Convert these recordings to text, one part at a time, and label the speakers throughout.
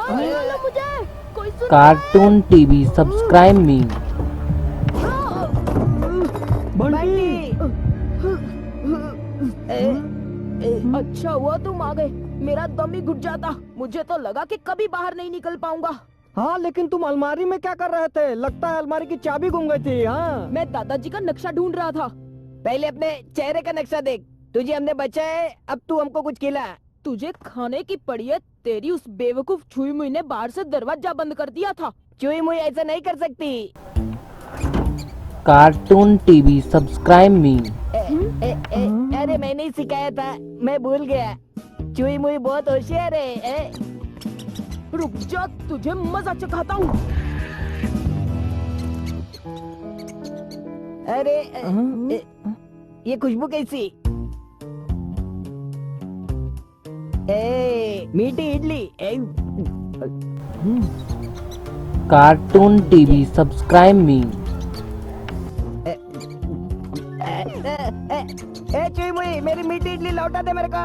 Speaker 1: मुझे कोई सुन
Speaker 2: cartoon TV subscribe me.
Speaker 3: Bunty.
Speaker 1: अच्छा हुआ तुम आ गए, मेरा दम ही घुट जाता। मुझे तो लगा कि कभी बाहर नहीं निकल पाऊंगा।
Speaker 3: हाँ, लेकिन तुम अलमारी में क्या कर रहे थे? लगता है अलमारी की चाबी गुम गई थी। हाँ,
Speaker 1: मैं दादाजी का नक्शा ढूंढ रहा था।
Speaker 4: पहले अपने चेहरे का नक्शा देख। तुझे हमने बचाए, अब तू हमको कुछ खिला।
Speaker 1: तुझे खाने की पड़ी है। तेरी उस बेवकूफ छुई मुई ने बाहर से दरवाजा बंद कर दिया था।
Speaker 4: चुई मुई ऐसा नहीं कर सकती।
Speaker 2: कार्टून टीवी सब्सक्राइब मी।
Speaker 4: अरे मैंने ही सिखाया था, मैं भूल गया। चुई मुई बहुत होशियार है।
Speaker 1: रुक जा, तुझे मजा चखाता हूँ।
Speaker 4: अरे ये खुशबू कैसी? मीठी idli.
Speaker 2: Cartoon TV subscribe me.
Speaker 4: चुई मुई, मेरी मीठी इडली लौटा दे मेरे को।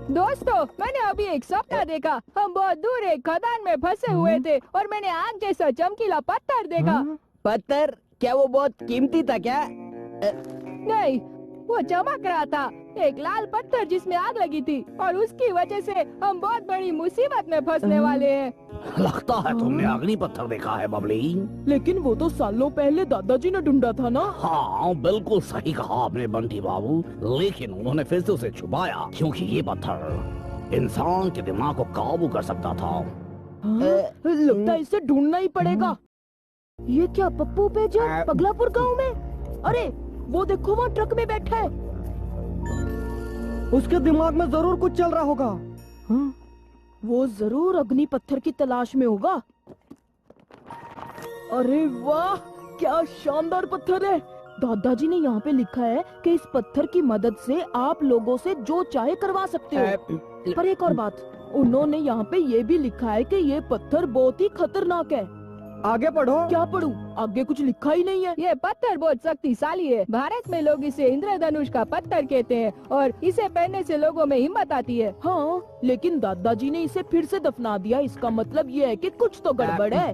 Speaker 1: दोस्तों, मैंने अभी एक सपना देखा। हम बहुत दूर एक खदान में फंसे हुए थे और मैंने आग जैसा चमकीला पत्थर देखा।
Speaker 4: पत्थर? क्या वो बहुत कीमती था क्या?
Speaker 1: नहीं, वो चमक रहा था। एक लाल पत्थर जिसमें आग लगी थी और उसकी वजह से हम बहुत बड़ी मुसीबत में फंसने वाले हैं।
Speaker 5: लगता है तुमने अग्नि पत्थर देखा है बबली।
Speaker 1: लेकिन वो तो सालों पहले दादाजी ने ढूंढा था ना।
Speaker 5: हाँ, बिल्कुल सही कहा आपने बंटी बाबू। लेकिन उन्होंने फिर से उसे छुपाया क्योंकि ये पत्थर इंसान के दिमाग को काबू कर सकता था।
Speaker 1: लगता है इसे ढूंढना ही पड़ेगा। ये क्या पप्पू पेजर पगलापुर गांव में? अरे वो देखो, वहाँ ट्रक में बैठा है।
Speaker 3: उसके दिमाग में जरूर कुछ चल रहा होगा। हाँ?
Speaker 1: वो जरूर अग्नि पत्थर की तलाश में होगा। अरे वाह, क्या शानदार पत्थर है। दादाजी ने यहाँ पे लिखा है कि इस पत्थर की मदद से आप लोगों से जो चाहे करवा सकते हो। पर एक और बात, उन्होंने यहाँ पे ये भी लिखा है कि ये पत्थर बहुत ही खतरनाक है।
Speaker 3: आगे पढ़ो।
Speaker 1: क्या पढ़ूं? आगे कुछ लिखा ही नहीं है। ये पत्थर बहुत शक्तिशाली है। भारत में लोग इसे इंद्रधनुष का पत्थर कहते हैं और इसे पहनने से लोगों में हिम्मत आती है। हाँ, लेकिन दादाजी ने इसे फिर से दफना दिया। इसका मतलब ये है कि कुछ तो गड़बड़ है।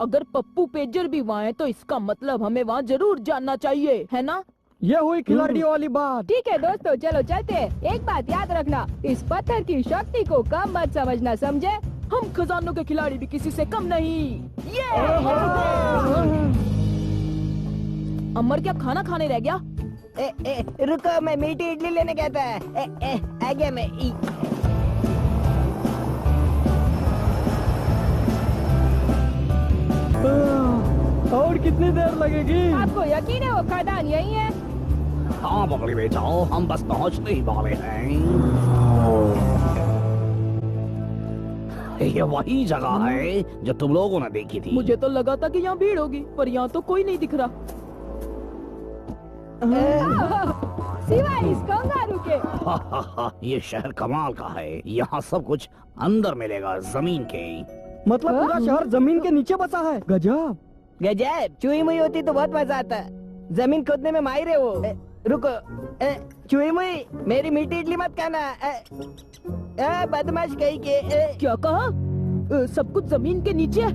Speaker 1: अगर पप्पू पेजर भी वहाँ है तो इसका मतलब हमें वहाँ जरूर जाना चाहिए, है ना?
Speaker 3: ये हुई खिलाड़ियों वाली बात।
Speaker 1: ठीक है दोस्तों, चलो चलते हैं। एक बात याद रखना, इस पत्थर की शक्ति को कम मत समझना, समझे? हम खजानों के खिलाड़ी भी किसी से कम नहीं। अमर, क्या खाना खाने रह गया?
Speaker 4: रुको, मैं मीठी इडली लेने गया था। आ गया मैं।
Speaker 3: और कितनी देर लगेगी?
Speaker 1: आपको यकीन है वो खदान यही है?
Speaker 5: हाँ बबली बेटा, हम बस पहुँचने ही वाले हैं। ये वही जगह है जो तुम लोगों ने देखी थी।
Speaker 1: मुझे तो लगा था कि यहाँ भीड़ होगी, पर यहाँ तो कोई नहीं दिख रहा। सिवाय इस कंगारू के।
Speaker 5: ये शहर कमाल का है। यहाँ सब कुछ अंदर मिलेगा, जमीन के।
Speaker 3: मतलब पूरा शहर जमीन के नीचे बसा है। गजब।
Speaker 4: गजब। चुई मुई होती तो बहुत मजा आता। जमीन खोदने में माहिर है वो। रुको, चुई मुई, मेरी मीठी इडली मत खाना। बदमाश कहीं के।
Speaker 1: क्या कहा? सब कुछ जमीन के नीचे है।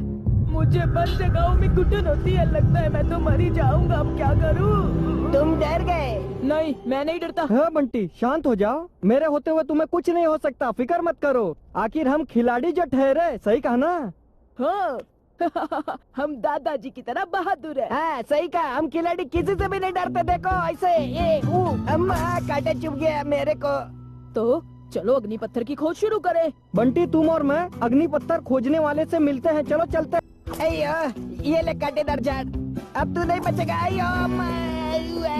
Speaker 1: मुझे बंद जगहों में घुटन होती है। लगता है मैं तो मर ही जाऊंगा। अब क्या करूं?
Speaker 4: तुम डर गए?
Speaker 1: नहीं, मैं नहीं डरता।
Speaker 3: हाँ बंटी, शांत हो जाओ। मेरे होते हुए तुम्हें कुछ नहीं हो सकता, फिक्र मत करो। आखिर हम खिलाड़ी जो ठहरे, सही कहा ना?
Speaker 1: हाँ। हम दादाजी की तरह बहादुर है।
Speaker 4: हाँ सही कहा, हम खिलाड़ी किसी से भी नहीं डरते। देखो ऐसे अम्मा कांटा चुभ गया मेरे को।
Speaker 1: तो चलो अग्नि पत्थर की खोज शुरू करें।
Speaker 3: बंटी, तुम और मैं अग्नि पत्थर खोजने वाले से मिलते हैं। चलो चलते।
Speaker 4: अयो, ये ले कांटेदार झाड़। अब तू नहीं बचेगा। अयो अम्मा।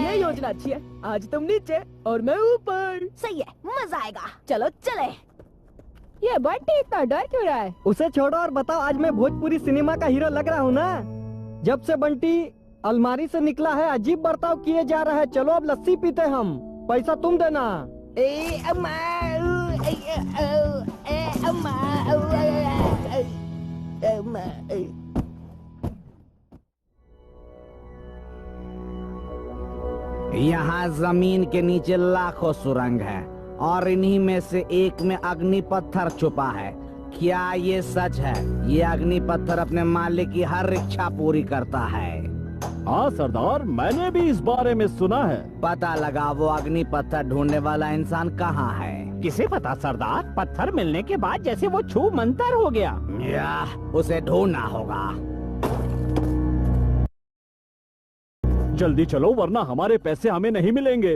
Speaker 1: ये योजना अच्छी है। आज तुम नीचे और मैं ऊपर।
Speaker 4: सही है, मजा आएगा।
Speaker 1: चलो चले। ये बंटी इतना डर क्यों रहा है?
Speaker 3: उसे छोड़ो और बताओ, आज मैं भोजपुरी सिनेमा का हीरो लग रहा हूँ ना? जब से बंटी अलमारी से निकला है, अजीब बर्ताव किए जा रहा है। चलो अब लस्सी पीते हम। पैसा तुम देना।
Speaker 4: ए अम्मा अम्मा अम्मा।
Speaker 5: यहाँ जमीन के नीचे लाखों सुरंग है और इन्हीं में से एक में अग्नि पत्थर छुपा है। क्या ये सच है? ये अग्नि पत्थर अपने मालिक की हर इच्छा पूरी करता है।
Speaker 6: हाँ सरदार, मैंने भी इस बारे में सुना है।
Speaker 5: पता लगा वो अग्नि पत्थर ढूंढने वाला इंसान कहाँ है?
Speaker 6: किसे पता सरदार, पत्थर मिलने के बाद जैसे वो छू मंतर हो गया।
Speaker 5: या उसे ढूंढना होगा।
Speaker 6: जल्दी चलो वरना हमारे पैसे हमें नहीं मिलेंगे।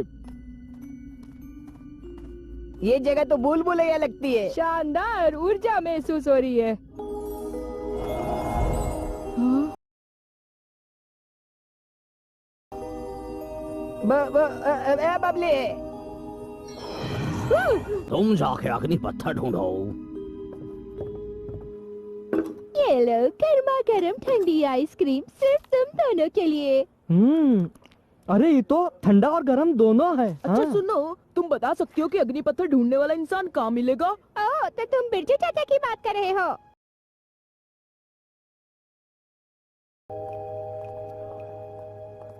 Speaker 4: ये जगह तो भूल भुलैया लगती है।
Speaker 1: शानदार ऊर्जा महसूस हो रही है।
Speaker 4: बबली
Speaker 5: तुम जाके अग्नि पत्थर ढूंढो।
Speaker 7: ये लो गर्मा गर्म ठंडी आइसक्रीम सिर्फ तुम दोनों के लिए।
Speaker 3: अरे ये तो ठंडा और गर्म दोनों है।
Speaker 1: अच्छा सुनो, तुम बता सकती हो कि अग्नि पत्थर ढूंढने वाला इंसान कहाँ मिलेगा?
Speaker 7: ओह, तो तुम बिरजू चाचा की बात कर रहे हो।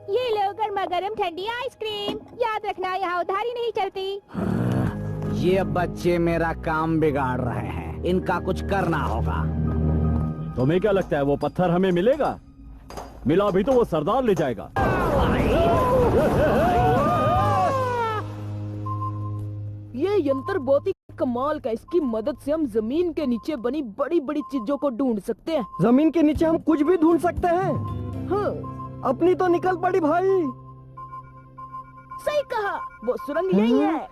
Speaker 7: ये लो गर्मा गर्म ठंडी आइसक्रीम। याद रखना यहाँ उधारी नहीं चलती।
Speaker 5: ये बच्चे मेरा काम बिगाड़ रहे हैं, इनका कुछ करना होगा।
Speaker 6: तुम्हें क्या लगता है वो पत्थर हमें मिलेगा? मिला भी तो वो सरदार ले जाएगा।
Speaker 1: ये यंत्र बहुत ही कमाल का। इसकी मदद से हम जमीन के नीचे बनी बड़ी बड़ी चीजों को ढूंढ सकते हैं।
Speaker 3: जमीन के नीचे हम कुछ भी ढूंढ सकते हैं।
Speaker 1: हाँ,
Speaker 3: अपनी तो निकल पड़ी भाई।
Speaker 1: सही कहा, वो सुरंग यही है।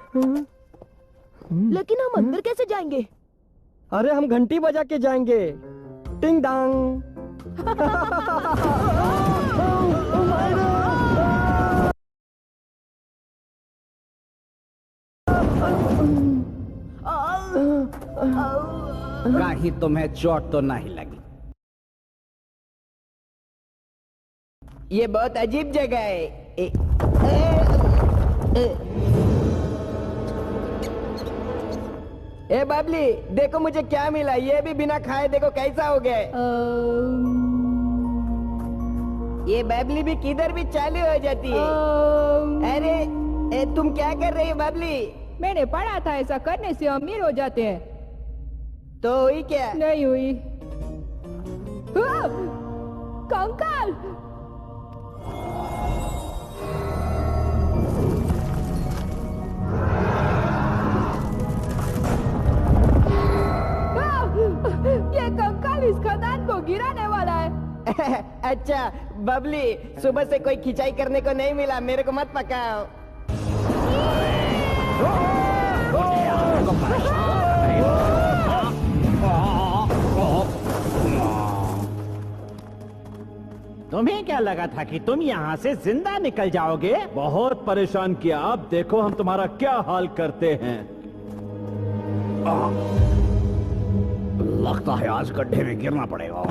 Speaker 1: लेकिन हम अंदर कैसे जाएंगे?
Speaker 3: अरे हम घंटी बजा के जाएंगे। टिंग डांग।
Speaker 5: कहीं तुम्हें चोट तो नहीं लगी?
Speaker 4: ये बहुत अजीब जगह है। ए बाबली, देखो मुझे क्या मिला। ये भी बिना खाए देखो कैसा हो गया। ये बाबली भी किधर भी चालू हो जाती है। अरे तुम क्या कर रही हो बाबली?
Speaker 1: मैंने पढ़ा था ऐसा करने से अमीर हो जाते हैं।
Speaker 4: तो हुई क्या?
Speaker 1: नहीं हुई। कंकाल। ये कंकाल इस खदान को गिराने वाला है।
Speaker 4: अच्छा बबली, सुबह से कोई खिंचाई करने को नहीं मिला, मेरे को मत पकाओ।
Speaker 6: तुम्हें क्या लगा था कि तुम यहाँ से जिंदा निकल जाओगे? बहुत परेशान किया। अब देखो हम तुम्हारा क्या हाल करते हैं।
Speaker 5: लगता है आज गड्ढे में गिरना पड़ेगा।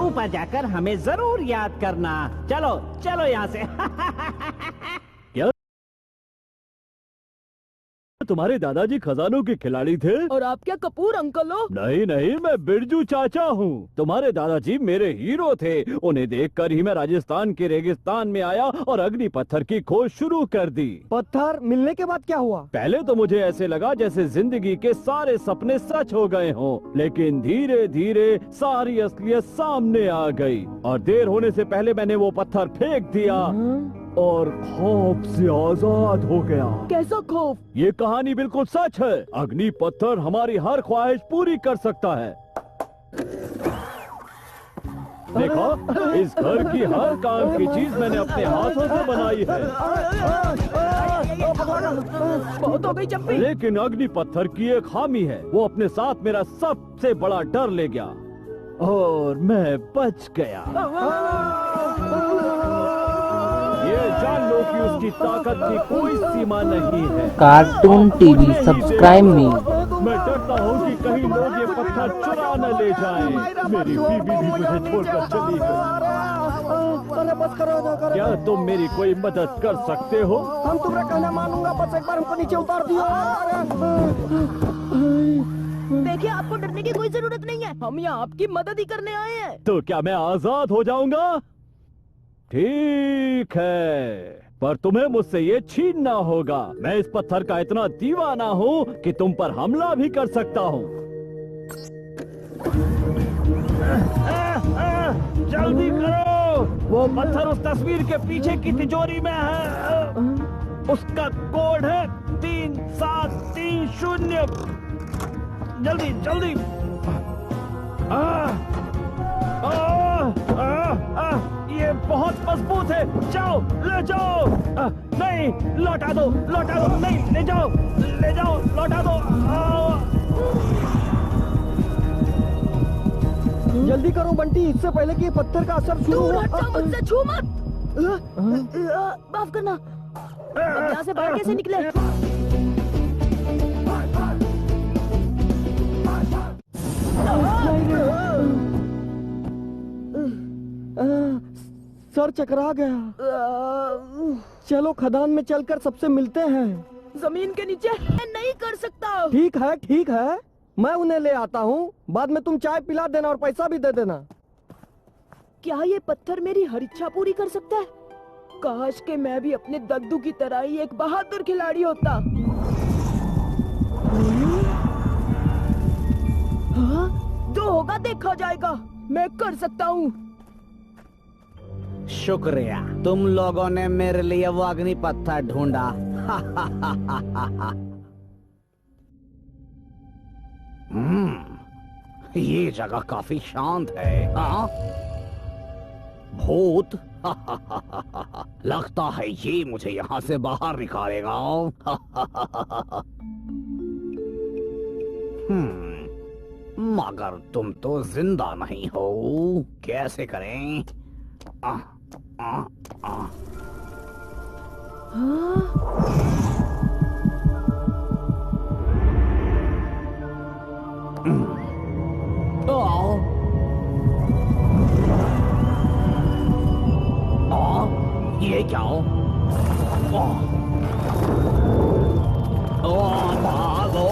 Speaker 6: ऊपर जाकर हमें जरूर याद करना। चलो चलो यहाँ से। क्या तुम्हारे दादाजी खजानों के खिलाड़ी थे?
Speaker 1: और आप क्या कपूर अंकल हो?
Speaker 6: नहीं नहीं, मैं बिरजू चाचा हूँ। तुम्हारे दादाजी मेरे हीरो थे। उन्हें देखकर ही मैं राजस्थान के रेगिस्तान में आया और अग्नि पत्थर की खोज शुरू कर दी।
Speaker 3: पत्थर मिलने के बाद क्या हुआ?
Speaker 6: पहले तो मुझे ऐसे लगा जैसे जिंदगी के सारे सपने सच हो गए हों, लेकिन धीरे धीरे सारी असलियत सामने आ गई और देर होने से पहले मैंने वो पत्थर फेंक दिया और खौफ से आजाद हो गया।
Speaker 1: कैसा खौफ?
Speaker 6: ये कहानी बिल्कुल सच है। अग्नि पत्थर हमारी हर ख्वाहिश पूरी कर सकता है। देखो, इस घर की हर काम की चीज मैंने अपने हाथों से बनाई है।
Speaker 1: बहुत हो गई चप्पी।
Speaker 6: लेकिन अग्नि पत्थर की एक खामी है, वो अपने साथ मेरा सबसे बड़ा डर ले गया और मैं बच गया। ये जान लो कि उसकी ताकत की कोई सीमा नहीं है।
Speaker 2: कार्टून टीवी सब्सक्राइब मी।
Speaker 6: मैं डरता हूँ कि कहीं लोग ये पत्थर चुरा न ले जाएं। मेरी बीवी भी मुझे छोड़कर चली गई।
Speaker 3: अरे बस करो करो।
Speaker 6: क्या तुम मेरी कोई मदद कर सकते हो?
Speaker 3: हम तुम्हारा कहना मानूंगा, बस एक बार हमको नीचे उतार दियो।
Speaker 1: देखिए, आपको डरने की कोई जरूरत नहीं है, हम यहाँ आपकी मदद ही करने आए हैं।
Speaker 6: तो क्या मैं आजाद हो जाऊंगा? ठीक है, पर तुम्हें मुझसे ये छीनना होगा। मैं इस पत्थर का इतना दीवाना हूँ कि तुम पर हमला भी कर सकता हूँ। जल्दी करो, वो पत्थर उस तस्वीर के पीछे की तिजोरी में है। उसका कोड है 3730। जल्दी जल्दी। ये बहुत मजबूत है, जाओ ले जाओ। नहीं, लौटा दो, नहीं ले जाओ, लौटा दो।
Speaker 3: जल्दी करो बंटी, इससे पहले कि ये पत्थर का असर शुरू
Speaker 1: दूर
Speaker 3: हो।
Speaker 1: हट जाओ मुझसे, छू मत। माफ करना। अब यहाँ से बाहर कैसे निकले?
Speaker 3: सर चकरा गया। चलो खदान में चलकर सबसे मिलते हैं।
Speaker 1: जमीन के नीचे मैं नहीं कर सकता।
Speaker 3: ठीक है, मैं उन्हें ले आता हूँ। बाद में तुम चाय पिला देना और पैसा भी दे देना।
Speaker 1: क्या ये पत्थर मेरी हर इच्छा पूरी कर सकता है? काश कि मैं भी अपने दद्दू की तरह ही एक बहादुर खिलाड़ी होता। हाँ? जो होगा देखा जाएगा, मैं कर सकता हूँ।
Speaker 5: शुक्रिया, तुम लोगों ने मेरे लिए वो अग्नि पत्थर ढूंढा। ये जगह काफी शांत है। हाँ? भूत? लगता है ये मुझे यहाँ से बाहर निकालेगा। मगर तुम तो जिंदा नहीं हो, कैसे करें? ये क्या हो? भागो!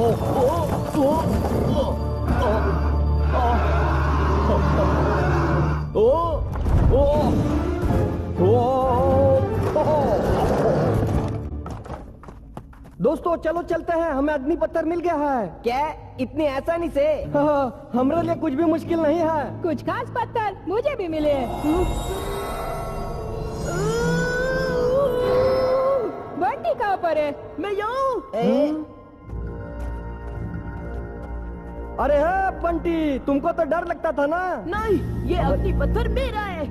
Speaker 3: दोस्तों चलो चलते हैं, हमें अग्नि पत्थर मिल गया है।
Speaker 4: क्या इतनी आसानी से?
Speaker 3: हाँ, हमारे लिए कुछ भी मुश्किल नहीं है।
Speaker 7: कुछ खास पत्थर मुझे भी मिले। बंटी कहाँ पर है?
Speaker 1: मैं यहाँ।
Speaker 3: अरे है बंटी, तुमको तो डर लगता था ना?
Speaker 1: नहीं, ये अग्नि पत्थर मेरा है।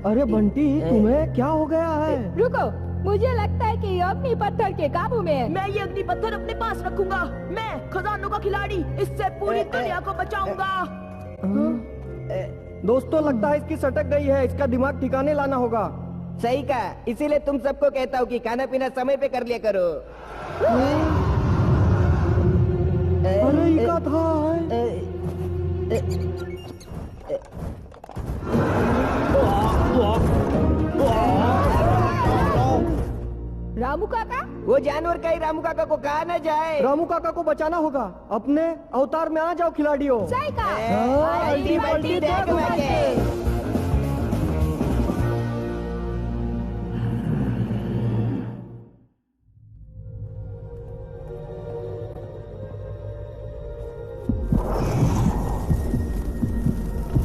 Speaker 3: अरे बंटी, तुम्हें क्या हो गया है?
Speaker 7: रुको, मुझे लगता है कि ये अग्नि पत्थर के काबू में है।
Speaker 1: मैं ये अग्नि पत्थर अपने पास रखूंगा। मैं खजानों का खिलाड़ी, इससे पूरी दुनिया को बचाऊंगा।
Speaker 3: दोस्तों लगता है इसकी सटक गई है, इसका दिमाग ठिकाने लाना होगा।
Speaker 4: सही कहा, इसीलिए तुम सबको कहता हूँ कि खाना पीना समय पे कर लिया करो।
Speaker 3: अरे ये क्या था?
Speaker 7: रामू काका?
Speaker 4: वो जानवर कहीं रामू काका को कहा न जाए।
Speaker 3: रामू काका को बचाना होगा। अपने अवतार में आ जाओ खिलाड़ियों।
Speaker 7: सही कहा।
Speaker 4: अल्टी बल्टी देख बैठे।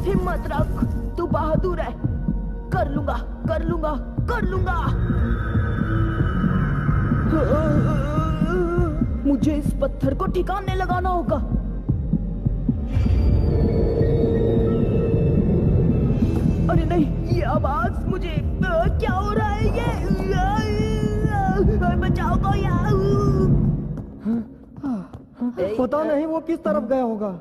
Speaker 1: हिम्मत रख, तू बहादुर है। कर लूंगा, कर लूंगा, कर लूंगा। मुझे इस पत्थर को ठिकाने लगाना होगा। अरे नहीं, ये आवाज मुझे क्या हो रहा है? ये बचाओ को यार।
Speaker 3: पता नहीं वो किस तरफ गया होगा।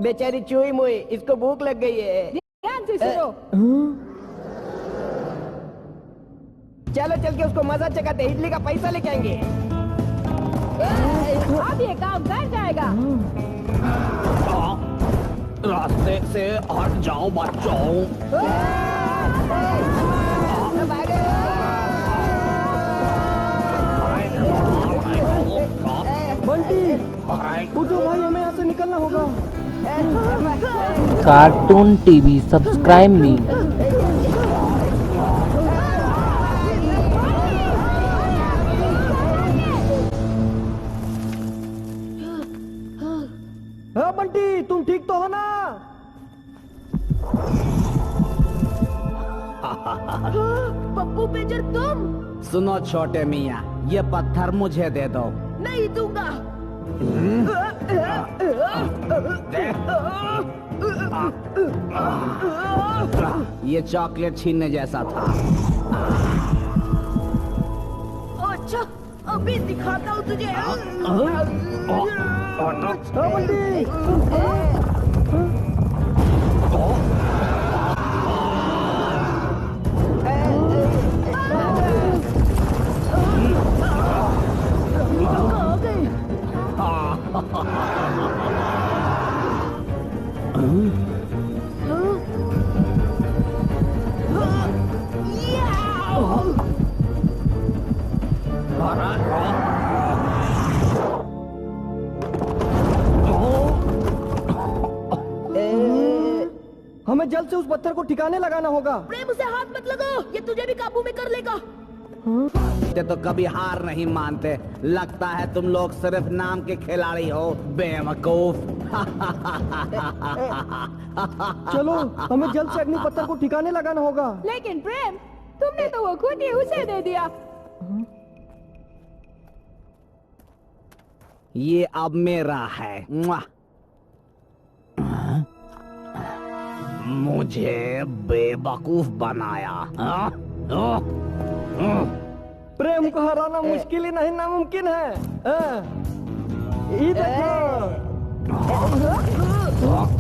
Speaker 4: बेचारी चूई मुई, इसको भूख लग गई है।
Speaker 7: ध्यान से सुनो।
Speaker 4: चलो चल के उसको मजा चखाते, इडली का पैसा लेके आएंगे।
Speaker 7: अब ये काम कर जाएगा।
Speaker 5: रास्ते से हट जाओ बच्चों।
Speaker 3: बंटी उठो भाई, हमें यहाँ से निकलना होगा।
Speaker 2: कार्टून टीवी सब्सक्राइब मी।
Speaker 3: हाँ बंटी, तुम ठीक तो हो ना?
Speaker 1: पप्पू पेजर तुम?
Speaker 5: सुनो छोटे मियाँ, ये पत्थर मुझे दे दो।
Speaker 1: नहीं दूंगा।
Speaker 5: ये चॉकलेट छीनने जैसा था।
Speaker 1: अच्छा, अभी दिखाता हूँ तुझे।
Speaker 3: हाँ बंटी।
Speaker 1: कहाँ गए?
Speaker 3: हमें जल्द से उस पत्थर को ठिकाने लगाना होगा।
Speaker 1: प्रेम, उसे हाथ मत लगाओ, ये तुझे भी काबू में कर लेगा।
Speaker 5: ते तो कभी हार नहीं मानते। लगता है तुम लोग सिर्फ नाम के खिलाड़ी हो, बेवकूफ।
Speaker 3: चलो, हमें जल्द से अग्नि पत्थर को ठिकाने लगाना होगा।
Speaker 7: लेकिन प्रेम, तुमने तो वो खुद ही उसे दे दिया।
Speaker 5: ये अब मेरा है। मुआ। मुझे बेवकूफ बनाया।
Speaker 3: प्रेम को हराना मुश्किल ही नहीं, नामुमकिन है। ये देखो।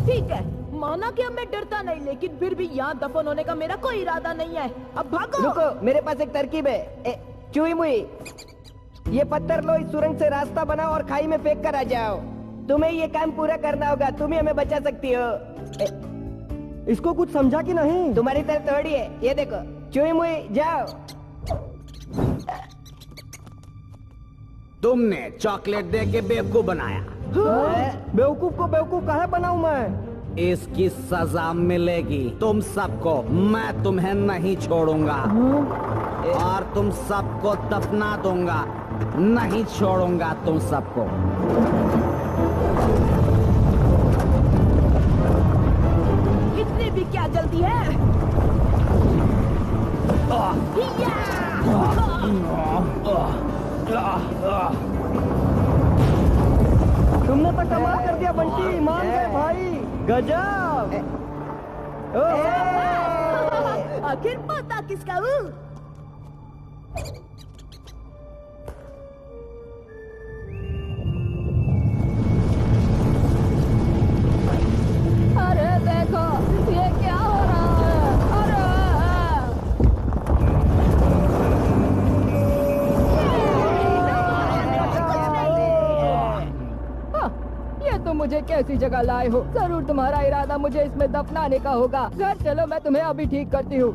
Speaker 1: ठीक है, माना कि अब मैं डरता नहीं, लेकिन फिर भी यहाँ दफन होने का मेरा कोई इरादा नहीं है। अब भागो।
Speaker 4: रुको, मेरे पास एक तरकीब है। चुई मुई, ये पत्थर लो, इस सुरंग से रास्ता बनाओ और खाई में फेंक कर आ जाओ। तुम्हें ये काम पूरा करना होगा, तुम ही हमें बचा सकती हो।
Speaker 3: इसको कुछ समझा कि नहीं?
Speaker 4: तुम्हारी तरह थोड़ी है, ये देखो। चुई मुई, जाओ।
Speaker 5: तुमने चॉकलेट दे के बेवकूफ बनाया।
Speaker 3: बेवकूफ को बेवकूफ काहे बनाऊं मैं?
Speaker 5: इसकी सजा मिलेगी तुम सबको। मैं तुम्हें नहीं छोड़ूंगा और तुम सबको दफना दूंगा। नहीं छोड़ूंगा तुम सबको।
Speaker 1: इतनी भी क्या जल्दी है?
Speaker 3: तुमने तो कमाल कर दिया बंटी, मान गए भाई। गजब।
Speaker 1: आखिर पता किसका हूँ?
Speaker 7: अरे देखो, ये क्या हो रहा है? अरे हाँ, ये तो मुझे कैसी जगह लाए हो। जरूर तुम्हारा इरादा मुझे इसमें दफनाने का होगा। घर चलो, मैं तुम्हें अभी ठीक करती हूँ।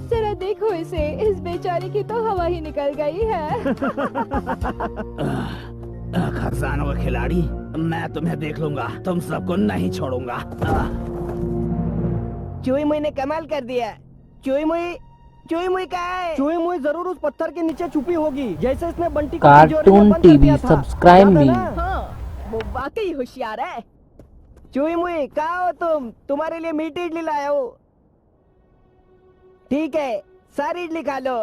Speaker 7: जरा देखो इसे, इस बेचारी की तो हवा ही निकल गई है।
Speaker 5: खजानों का खिलाड़ी, मैं तुम्हें देख लूंगा, तुम सबको नहीं छोड़ूंगा।
Speaker 4: चुई मुई ने कमाल कर दिया। चुई मुई कहाँ है?
Speaker 3: चुई मुई जरूर उस पत्थर के नीचे छुपी होगी, जैसे इसने बंटी को तिजोरी में
Speaker 2: कार्टून
Speaker 3: बंद कर
Speaker 2: टीवी
Speaker 3: दिया था।
Speaker 2: सब्सक्राइब
Speaker 3: याद है
Speaker 2: मी।
Speaker 3: ना?
Speaker 1: हाँ, वो वाकई होशियार है।
Speaker 4: चुई मुई, कहाँ हो तुम? तुम्हारे लिए मीठी इडली लाया हूँ। ठीक है, सारी इडली खा लो।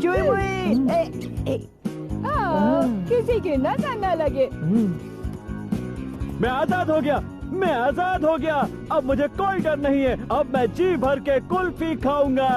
Speaker 4: चुई मुई,
Speaker 7: किसी की नजर न लगे।
Speaker 6: मैं आजाद हो गया, मैं आजाद हो गया। अब मुझे कोई डर नहीं है। अब मैं जी भर के कुल्फी खाऊंगा।